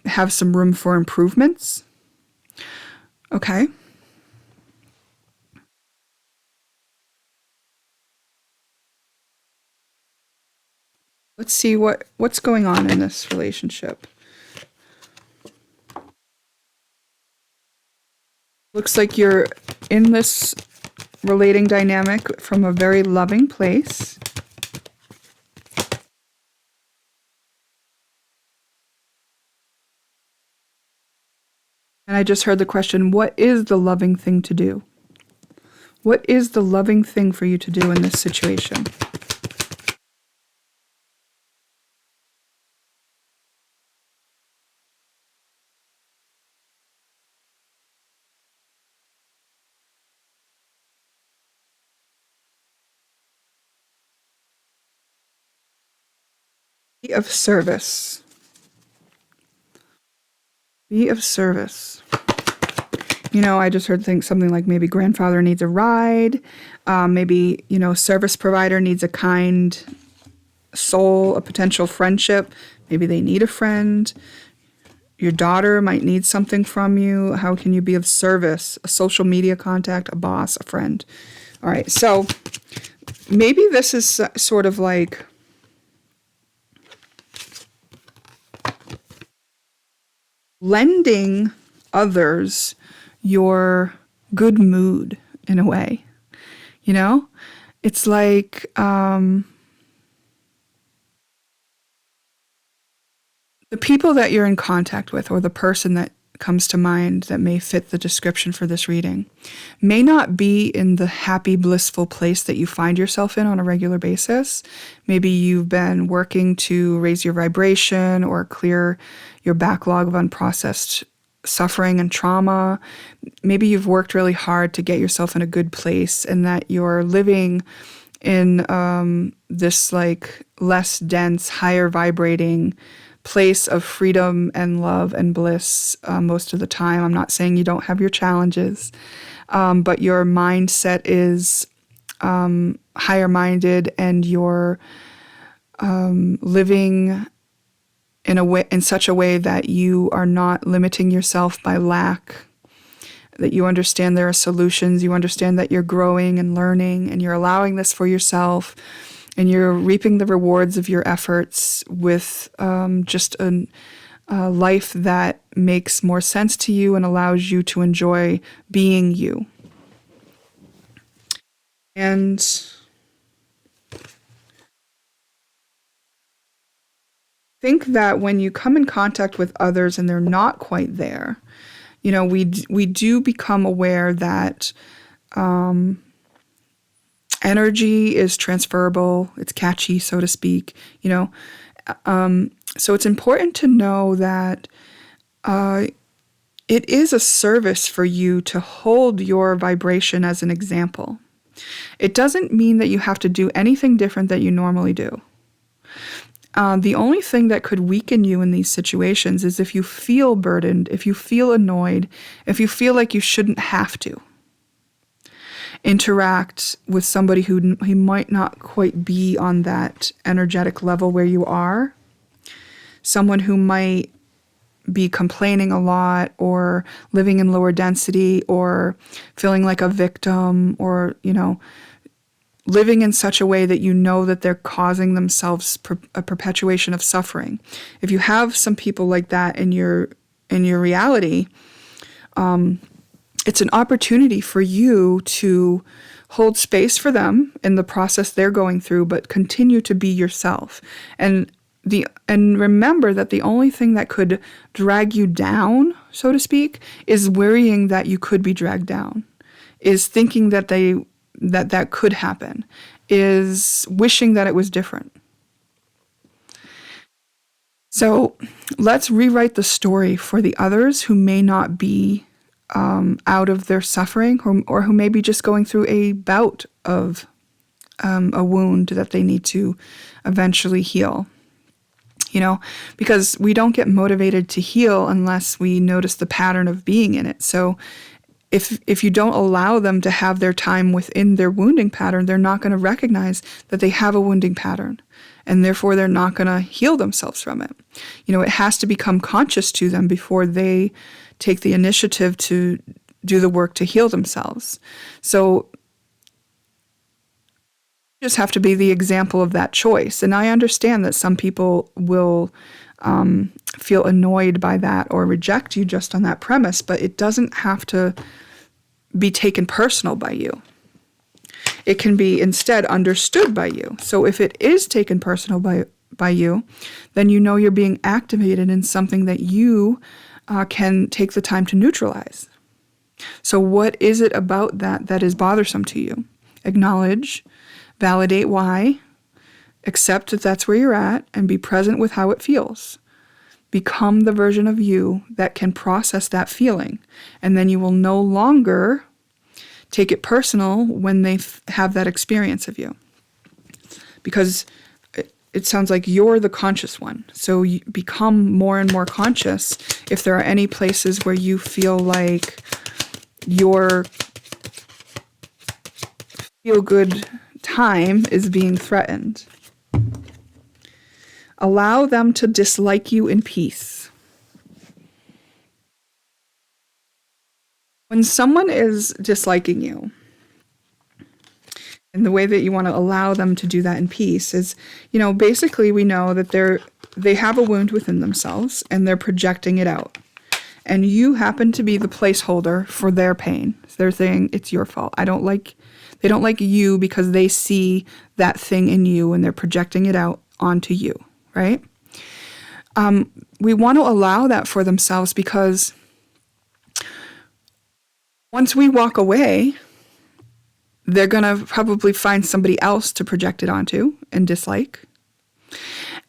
have some room for improvements. Okay. Let's see what's going on in this relationship. Looks like you're in this relating dynamic from a very loving place. And I just heard the question, what is the loving thing to do? What is the loving thing for you to do in this situation? Be of service. Be of service. I just heard something like maybe grandfather needs a ride. Maybe, service provider needs a kind soul, a potential friendship. Maybe they need a friend. Your daughter might need something from you. How can you be of service? A social media contact, a boss, a friend. All right, so maybe this is sort of like lending others your good mood in a way. It's like the people that you're in contact with, or the person that comes to mind that may fit the description for this reading, may not be in the happy, blissful place that you find yourself in on a regular basis. Maybe you've been working to raise your vibration or clear your backlog of unprocessed suffering and trauma. Maybe you've worked really hard to get yourself in a good place, and that you're living in this like less dense, higher vibrating place of freedom and love and bliss most of the time. I'm not saying you don't have your challenges, but your mindset is higher minded, and you're living in such a way that you are not limiting yourself by lack, that you understand there are solutions, you understand that you're growing and learning, and you're allowing this for yourself, and you're reaping the rewards of your efforts with just a life that makes more sense to you and allows you to enjoy being you. And think that when you come in contact with others and they're not quite there, we do become aware that energy is transferable. It's catchy, so to speak. So it's important to know that it is a service for you to hold your vibration as an example. It doesn't mean that you have to do anything different that you normally do. The only thing that could weaken you in these situations is if you feel burdened, if you feel annoyed, if you feel like you shouldn't have to interact with somebody who might not quite be on that energetic level where you are, someone who might be complaining a lot or living in lower density or feeling like a victim or, living in such a way that that they're causing themselves a perpetuation of suffering. If you have some people like that in your reality, it's an opportunity for you to hold space for them in the process they're going through, but continue to be yourself. And remember that the only thing that could drag you down, so to speak, is worrying that you could be dragged down, is thinking that that could happen, is wishing that it was different. So let's rewrite the story for the others who may not be out of their suffering, or who may be just going through a bout of a wound that they need to eventually heal. Because we don't get motivated to heal unless we notice the pattern of being in it. So if you don't allow them to have their time within their wounding pattern, they're not going to recognize that they have a wounding pattern, and therefore they're not going to heal themselves from it. It has to become conscious to them before they take the initiative to do the work to heal themselves. So you just have to be the example of that choice. And I understand that some people will feel annoyed by that or reject you just on that premise, but it doesn't have to be taken personal by you. It can be instead understood by you. So if it is taken personal by you, then you're being activated in something that you can take the time to neutralize. So what is it about that is bothersome to you? Acknowledge, validate why, accept that that's where you're at, and be present with how it feels. Become the version of you that can process that feeling. And then you will no longer take it personal when they have that experience of you. Because it sounds like you're the conscious one. So you become more and more conscious if there are any places where you feel like your feel-good time is being threatened. Allow them to dislike you in peace. When someone is disliking you, and the way that you want to allow them to do that in peace is, basically we know that they have a wound within themselves and they're projecting it out. And you happen to be the placeholder for their pain. So they're saying it's your fault. They don't like you because they see that thing in you and they're projecting it out onto you, right? We want to allow that for themselves, because once we walk away, they're going to probably find somebody else to project it onto and dislike.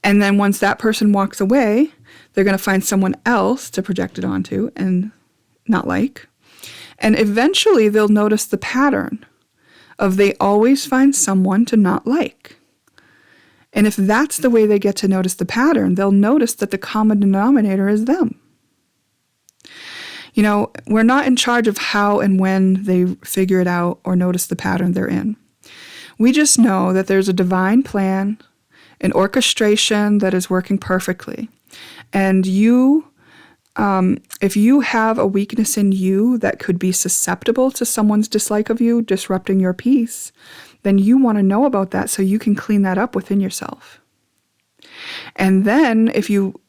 And then once that person walks away, They're going to find someone else to project it onto and not like. And eventually they'll notice the pattern of they always find someone to not like. And if that's the way they get to notice the pattern, they'll notice that the common denominator is them. You know, we're not in charge of how and when they figure it out or notice the pattern they're in. We just know that there's a divine plan, an orchestration that is working perfectly. And if you have a weakness in you that could be susceptible to someone's dislike of you, disrupting your peace, then you want to know about that so you can clean that up within yourself. And then if you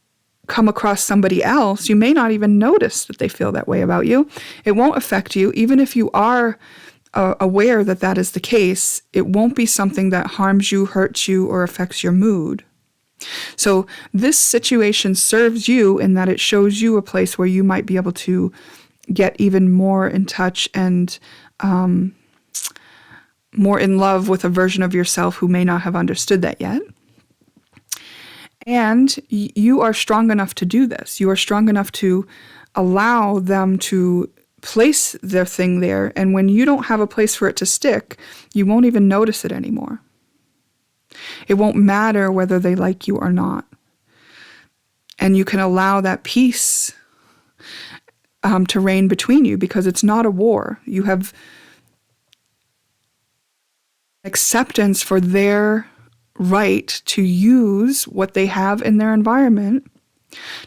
come across somebody else, you may not even notice that they feel that way about you. It won't affect you. Even if you are aware that that is the case, it won't be something that harms you, hurts you, or affects your mood. So this situation serves you in that it shows you a place where you might be able to get even more in touch and more in love with a version of yourself who may not have understood that yet. And you are strong enough to do this. You are strong enough to allow them to place their thing there. And when you don't have a place for it to stick, you won't even notice it anymore. It won't matter whether they like you or not. And you can allow that peace to reign between you because it's not a war. You have acceptance for their right to use what they have in their environment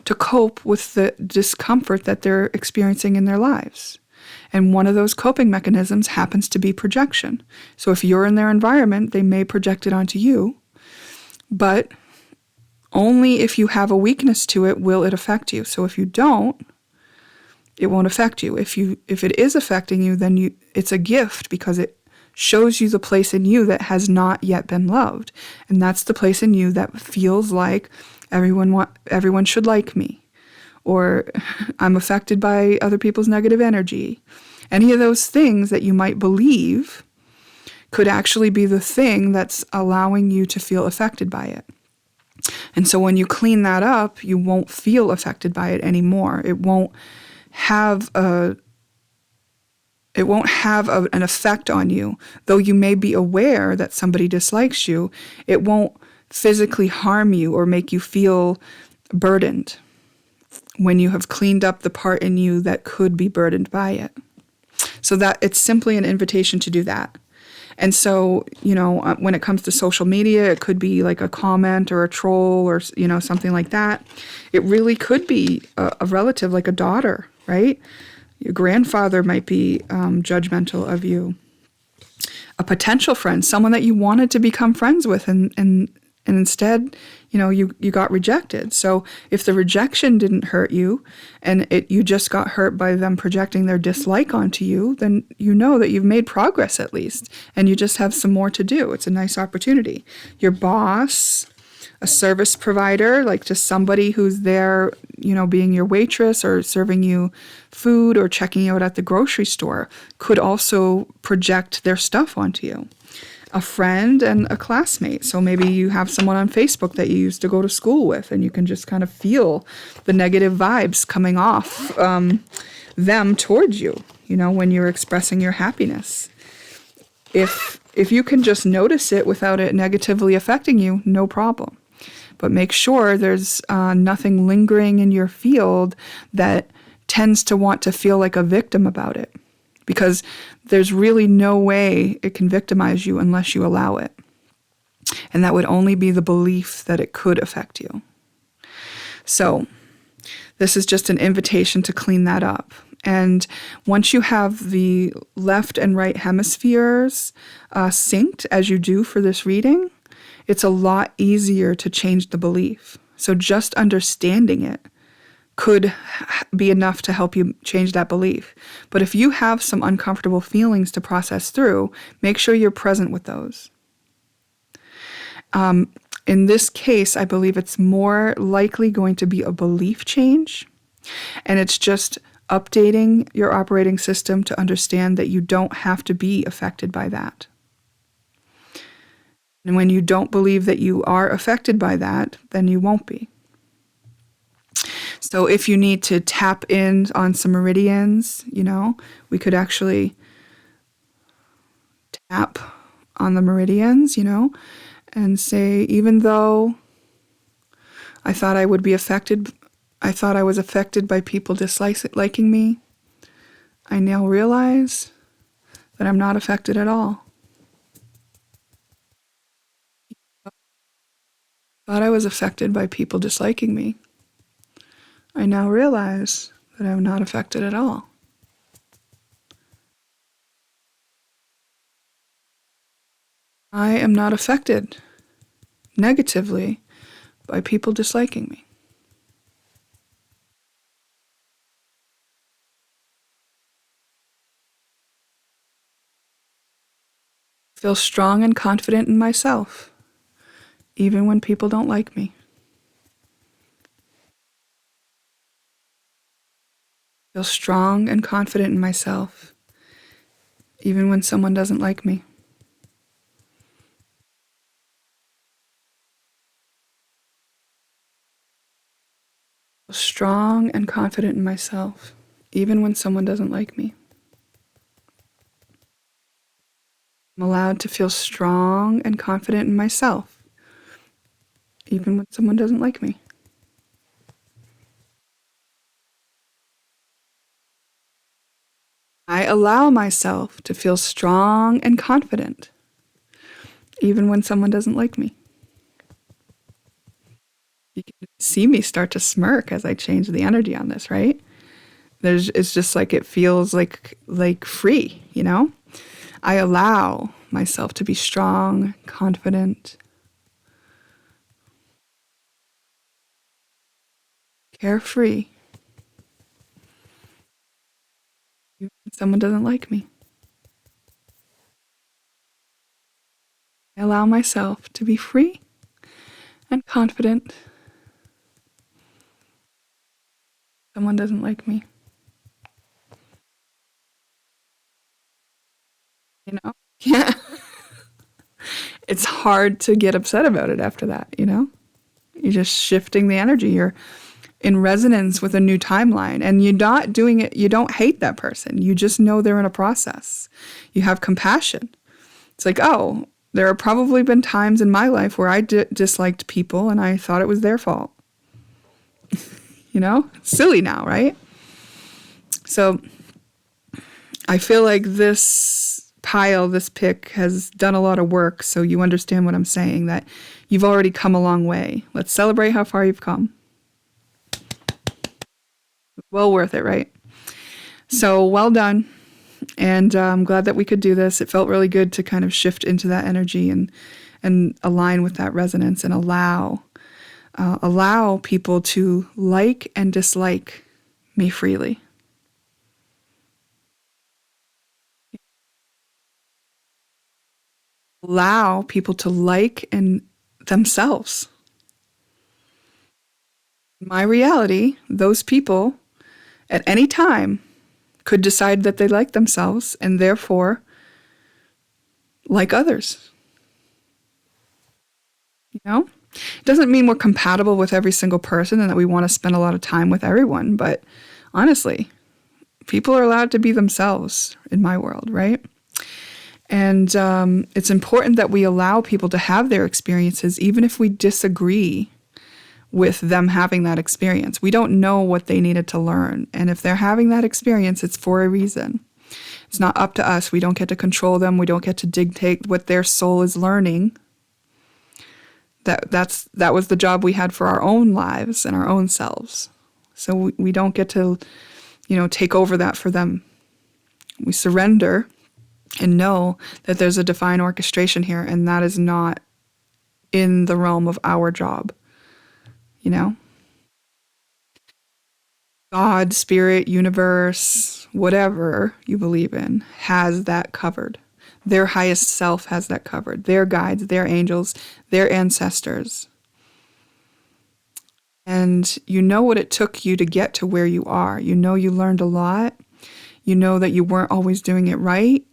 to cope with the discomfort that they're experiencing in their lives. And one of those coping mechanisms happens to be projection. So if you're in their environment, they may project it onto you, but only if you have a weakness to it will it affect you. So if you don't, it won't affect you. If it is affecting you, then it's a gift because it shows you the place in you that has not yet been loved. And that's the place in you that feels like everyone should like me, or I'm affected by other people's negative energy. Any of those things that you might believe could actually be the thing that's allowing you to feel affected by it. And so when you clean that up, you won't feel affected by it anymore. It won't have an effect on you. Though you may be aware that somebody dislikes you, it won't physically harm you or make you feel burdened when you have cleaned up the part in you that could be burdened by it. So that it's simply an invitation to do that. And so, when it comes to social media, it could be like a comment or a troll or, something like that. It really could be a relative, like a daughter, right? Your grandfather might be judgmental of you. A potential friend, someone that you wanted to become friends with, and instead, you got rejected. So if the rejection didn't hurt you, and you just got hurt by them projecting their dislike onto you, then you know that you've made progress at least, and you just have some more to do. It's a nice opportunity. Your boss, a service provider, like just somebody who's there, being your waitress or serving you food or checking you out at the grocery store, could also project their stuff onto you. A friend and a classmate. So maybe you have someone on Facebook that you used to go to school with, and you can just kind of feel the negative vibes coming off them towards you, when you're expressing your happiness. If you can just notice it without it negatively affecting you, no problem. But make sure there's nothing lingering in your field that tends to want to feel like a victim about it. Because there's really no way it can victimize you unless you allow it. And that would only be the belief that it could affect you. So this is just an invitation to clean that up. And once you have the left and right hemispheres synced, as you do for this reading, it's a lot easier to change the belief. So just understanding it could be enough to help you change that belief. But if you have some uncomfortable feelings to process through, make sure you're present with those. In this case, I believe it's more likely going to be a belief change, and it's just updating your operating system to understand that you don't have to be affected by that. And when you don't believe that you are affected by that, then you won't be. So if you need to tap in on some meridians, we could actually tap on the meridians, and say, even though I thought I would be affected, I thought I was affected by people disliking me, I now realize that I'm not affected at all. I thought I was affected by people disliking me. I now realize that I'm not affected at all. I am not affected negatively by people disliking me. I feel strong and confident in myself, even when people don't like me. I feel strong and confident in myself, even when someone doesn't like me. I feel strong and confident in myself, even when someone doesn't like me. I'm allowed to feel strong and confident in myself, even when someone doesn't like me. I allow myself to feel strong and confident, even when someone doesn't like me. You can see me start to smirk as I change the energy on this, right? It's just like it feels like free, I allow myself to be strong, confident, carefree, even when someone doesn't like me. I allow myself to be free and confident. Someone doesn't like me. Yeah. It's hard to get upset about it after that, You're just shifting the energy. You're in resonance with a new timeline, and you're not doing it. You don't hate that person. You just know they're in a process. You have compassion. It's like, oh, there have probably been times in my life where I disliked people and I thought it was their fault. Silly now, right? So I feel like this pick has done a lot of work, so you understand what I'm saying, that you've already come a long way. Let's celebrate how far you've come. Well worth it, right? So well done. And I'm glad that we could do this. It felt really good to kind of shift into that energy and align with that resonance and allow people to like and dislike me freely. Allow people to like and themselves. In my reality, those people at any time could decide that they like themselves and therefore like others. It doesn't mean we're compatible with every single person and that we want to spend a lot of time with everyone, but honestly, people are allowed to be themselves in my world, right? And it's important that we allow people to have their experiences, even if we disagree with them having that experience. We don't know what they needed to learn. And if they're having that experience, it's for a reason. It's not up to us. We don't get to control them. We don't get to dictate what their soul is learning. That was the job we had for our own lives and our own selves. So we don't get to, take over that for them. We surrender and know that there's a divine orchestration here, and that is not in the realm of our job. God, spirit, universe, whatever you believe in, has that covered. Their highest self has that covered. Their guides, their angels, their ancestors. And you know what it took you to get to where you are. You know you learned a lot. You know that you weren't always doing it right.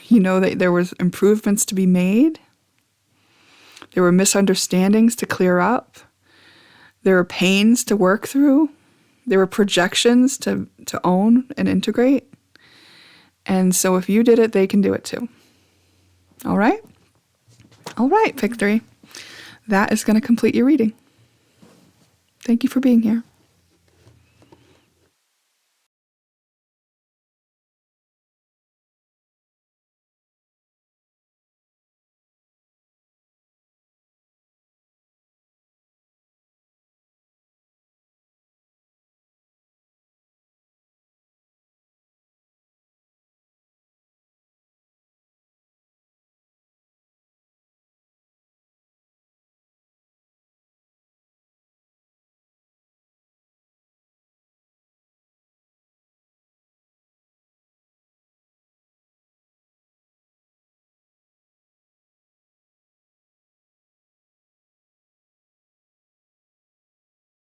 You know that there was improvements to be made. There were misunderstandings to clear up. There were pains to work through. They were projections to own and integrate. And so if you did it, they can do it too. All right? All right, pick 3. That is going to complete your reading. Thank you for being here.